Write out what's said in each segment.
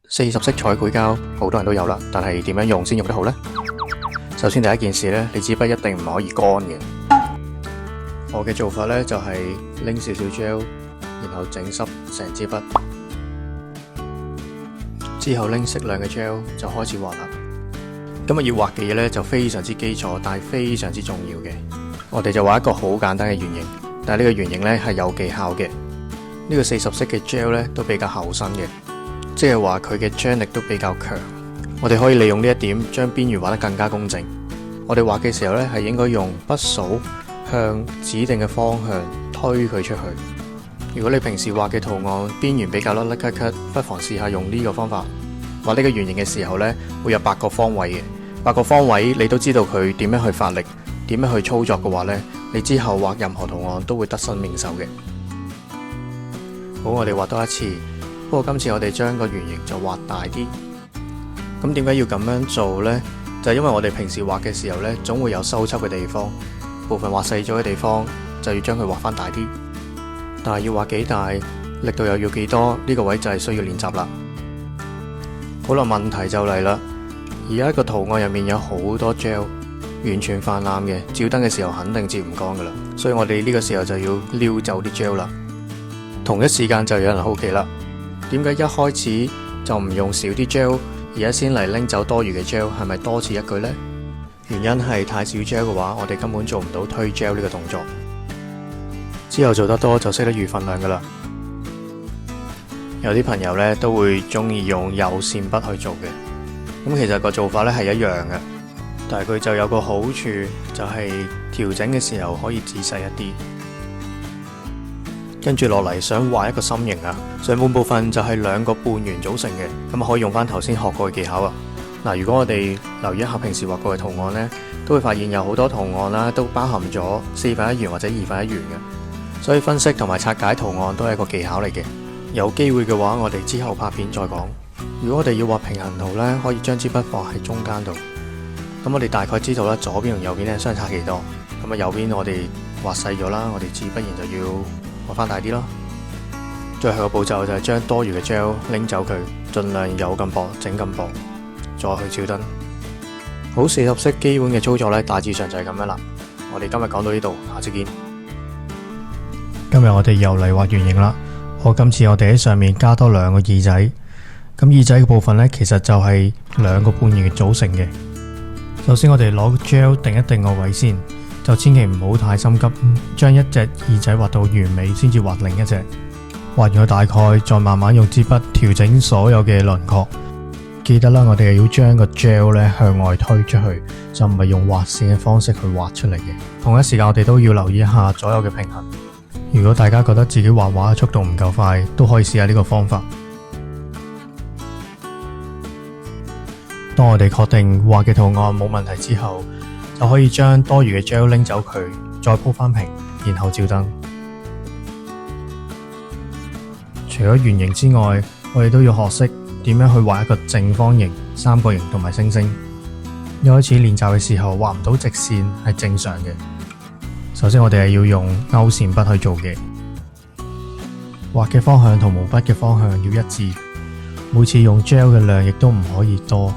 40色彩繪膠好多人都有啦，但係點樣用先用得好呢？首先第一件事呢，你支筆一定唔可以乾嘅。我嘅做法呢，就係拎少少 gel， 然後整濕成支筆，之後拎適量嘅 gel 就開始畫啦。今日要畫嘅嘢呢，就非常之基礎，但係非常之重要嘅。我哋就畫一個好簡單嘅圓形，但係呢個圓形呢係有技巧嘅。呢個40色嘅 gel 呢都比較厚身嘅，即係話佢嘅張力都比較強。我哋可以利用呢一點，將邊緣畫得更加工整。我哋畫嘅時候呢，係應該用筆掃向指定嘅方向推佢出去。如果你平時畫嘅圖案邊緣比較甩甩咳咳，不妨試下用呢個方法畫呢個圓形嘅時候呢，會有8個方位嘅。8個方位你都知道佢點樣去發力，點樣去操作嘅話呢，你之後畫任何圖案都會得心應手嘅。好，我哋畫多一次，不過今次我哋將個圓形就畫大啲。咁點解要咁樣做呢？就係因為我哋平時畫嘅時候呢，總會有修葺嘅地方，部分畫細咗嘅地方就要將佢畫翻大啲。但係要畫幾大，力度又要幾多，呢個位就係需要練習啦。好啦，問題就嚟啦。而家個圖案入面有好多 gel， 完全泛濫嘅，照燈嘅時候肯定照唔乾噶啦。所以我哋呢個時候就要撩走啲 gel 啦。同一時間就有人好奇啦，點解一開始就唔用少啲 gel， 而家先嚟拎走多餘嘅 gel， 係咪多此一舉呢？原因係太少 gel 嘅話，我哋根本做唔到推 gel 呢個動作。之後做得多就識得預份量噶啦。有啲朋友呢都會中意用幼線筆去做嘅。咁其實個做法咧係一樣嘅，但係佢就有個好處，就係調整嘅時候可以仔細一啲。跟住落嚟想畫一個心形啊，上半部分就係2個半圓組成嘅，咁可以用翻頭先學過嘅技巧啊。嗱，如果我哋留意一下平時畫過嘅圖案呢，都會發現有好多圖案啦，都包含咗4分一圓或者2分一圓嘅，所以分析同埋拆解圖案都係一個技巧嚟嘅。有機會嘅話，我哋之後拍片再講。如果我哋要畫平衡圖呢，可以將支筆放喺中間度，咁我哋大概知道啦，左邊同右邊呢相差幾多。咁啊，右邊我哋畫細咗啦，我哋自不然就要畫翻大啲咯。最後個步驟就係將多餘嘅 gel 拎走佢，盡量有咁薄整咁薄，再去照燈。好，40色基本嘅操作呢，大致上就係咁樣啦。我哋今日講到呢度，下次見。今日我哋又嚟畫圓形啦。今次我哋喺上面加多2個耳仔。咁耳仔嘅部分呢，其實就係2個半圓組成嘅。首先我哋攞 gel 定一定個位先，就千祈唔好太心急，將一隻耳仔畫到完美先至畫另一隻。畫完咗大概，再慢慢用支筆調整所有嘅輪廓。記得啦，我哋要將個 gel 咧向外推出去，就唔係用畫線嘅方式去畫出嚟嘅。同一時間我哋都要留意一下左右嘅平衡。如果大家覺得自己畫畫嘅速度唔夠快，都可以試下呢個方法。當我哋確定畫嘅圖案冇問題之後，就可以將多餘嘅 gel 拎走佢，再鋪翻平，然後照燈。除咗圓形之外，我哋都要學識點樣去畫一個正方形、三角形同埋星星。一開始練習嘅時候畫唔到直線係正常嘅。首先我哋係要用勾線筆去做嘅，畫嘅方向同毛筆嘅方向要一致。每次用 gel 嘅量亦都唔可以多。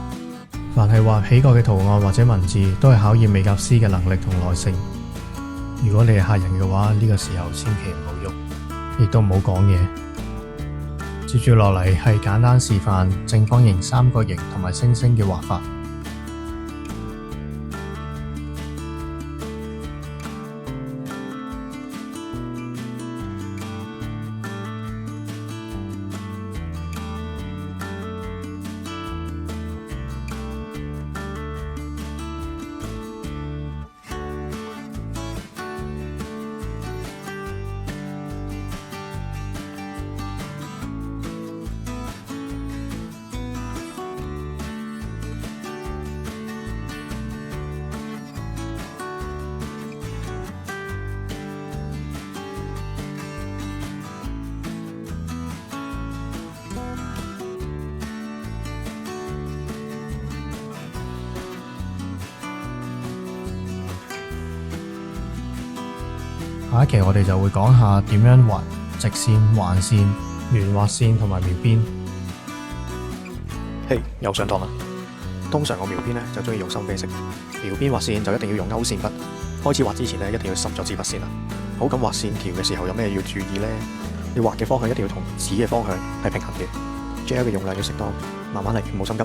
凡係畫起過嘅圖案或者文字，都係考驗美甲師嘅能力同耐性。如果你係客人嘅話，呢個時候千祈唔好喐，亦都唔好講嘢。接住落嚟係簡單示範正方形、三角形同埋星星嘅畫法。下一期我哋就會講下點樣畫直線、橫線、圓滑線同埋描邊。嘿，又上堂啦！通常我描邊咧就中意用深啡色，描邊畫線就一定要用勾線筆。開始畫之前咧，一定要濕咗支筆先啦。好咁畫線條嘅時候有咩要注意呢？你畫嘅方向一定要同紙嘅方向係平衡嘅。gel 嘅用量要適當，慢慢嚟，唔好心急，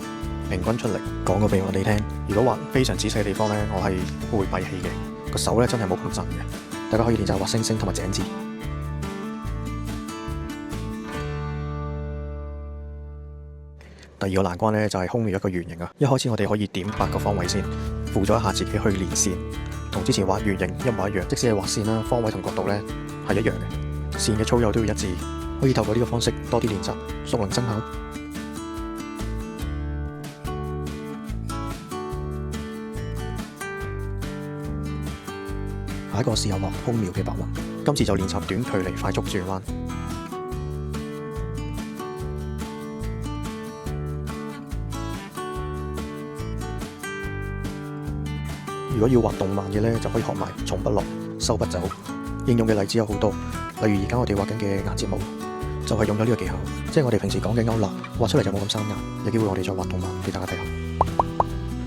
平均出力。講個俾我哋聽，如果畫非常仔細嘅地方咧，我係會閉氣嘅，個手咧真係冇咁震嘅。大家可以練習畫星星同埋井字。第二個難關咧就係空描一個圓形啊！一開始我哋可以點8個方位先，輔助一下自己去練線，同之前畫圓形一模一樣。即使係畫線啦，方位同角度咧係一樣嘅，線嘅粗幼都要一致。可以透過呢個方式多啲練習，熟能生巧。下一個試下畫空描嘅白雲，今次就練習短距離快速轉彎。如果要畫動漫嘅咧，就可以學埋從不落，收不走。應用嘅例子有好多，例如而家我哋畫緊嘅眼睫毛，就係用咗呢個技巧。即係我哋平時講嘅勾勒，畫出嚟就冇咁生硬。有機會我哋再畫動漫俾大家睇下。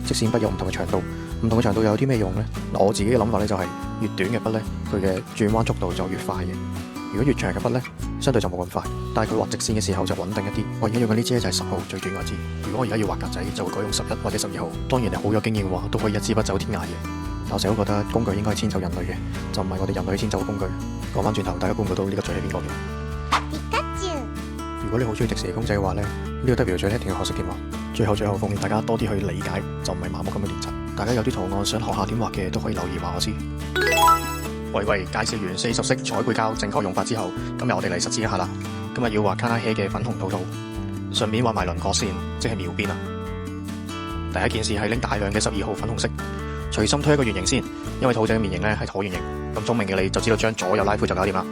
直線筆有唔同嘅長度，唔同嘅長度有啲咩用呢？我自己嘅諗法咧就係越短嘅筆咧，佢嘅轉彎速度就越快嘅。如果越長嘅筆咧，相對就冇咁快，但係佢畫直線嘅時候就穩定一啲。我而家用緊呢支就係10號最短嗰支。如果我而家要畫格仔，就會改用11或者12號。當然你好有經驗嘅話，都可以一支筆走天涯嘅。但我成日都覺得工具應該係遷就人類嘅，就唔係我哋人類去遷就工具。講翻轉頭，大家估唔估到呢個嘴係邊個嘅？如果你好中意迪士尼公仔嘅話咧，呢個 W 嘴一定要學識點畫。最後奉勸大家多啲去理解，就唔係盲目咁去練習。大家有啲圖案想學下點畫嘅，都可以留言話我知。喂，介紹完40色彩繪膠正確用法之後，今日我哋嚟實踐一下啦。今日要畫卡拉希嘅粉紅兔兔，順便畫埋輪廓線，即係描邊啊。第一件事係拎大量嘅12號粉紅色，隨心推一個圓形先，因為兔仔嘅面型咧係橢圓形。咁聰明嘅你就知道將左右拉闊就搞掂啦。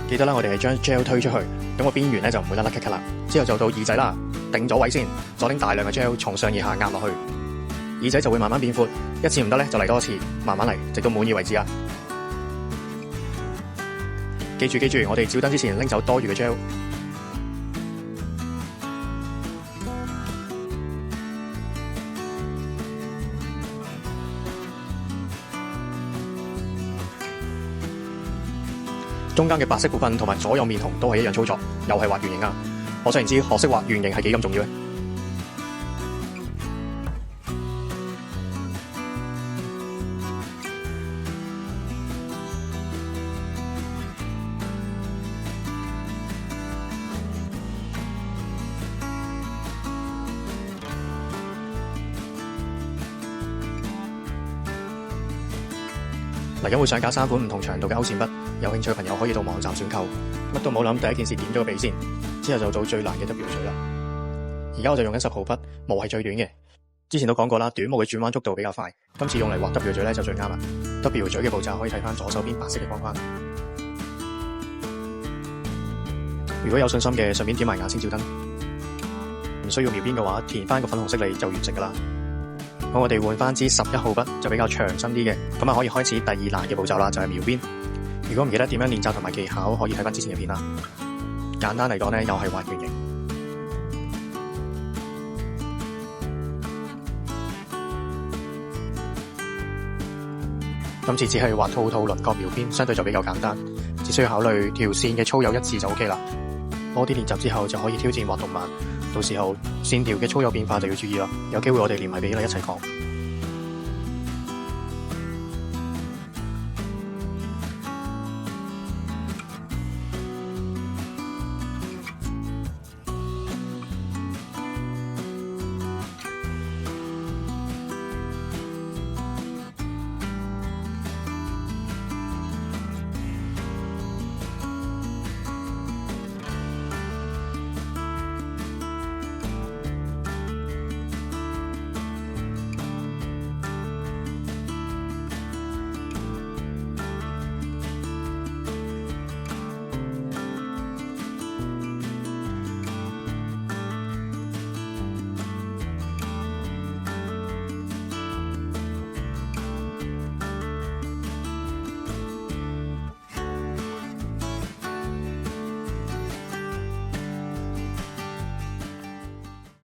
記得啦，我哋係將 gel 推出去，咁個邊緣咧就唔會甩甩咳咳啦。之後就到耳仔啦，定咗位先，再拎大量嘅 gel 從上而下壓落去，耳仔就會慢慢變闊。一次唔得咧，就嚟多一次，慢慢嚟，直到滿意為止啊！記住，我哋照燈之前拎走多餘嘅 gel。中間嘅白色部分同埋左右面紅都係一樣操作，又係畫圓形啊！可想而知，學識畫圓形係幾咁重要咧。嚟緊會上架3款唔同長度嘅勾線筆，有興趣嘅朋友可以到網站選購。乜都冇諗，第一件事點咗個鼻先，之後就做最難嘅 W 嘴啦。而家我就用緊10號筆，毛係最短嘅。之前都講過啦，短毛嘅轉彎速度比較快，今次用嚟畫 W 嘴咧就最啱啦。W 嘴嘅步驟可以睇翻左手邊白色嘅框框。如果有信心嘅，順便點埋眼先照燈。唔需要描邊嘅話，填翻個粉紅色嚟就完成噶啦。咁我哋換翻支11號筆就比較長身啲嘅，咁啊可以開始第2難嘅步驟啦，就係描邊。如果唔記得點樣練習同埋技巧，可以睇翻之前嘅片啦。簡單嚟講咧，又係畫圓形。今次只係畫兔兔輪廓描邊，相對就比較簡單，只需要考慮條線嘅粗幼一致就 OK 啦。多啲練習之後就可以挑戰畫動漫。到時候線條嘅粗幼變化就要注意啦，有機會我哋連埋俾你一齊講。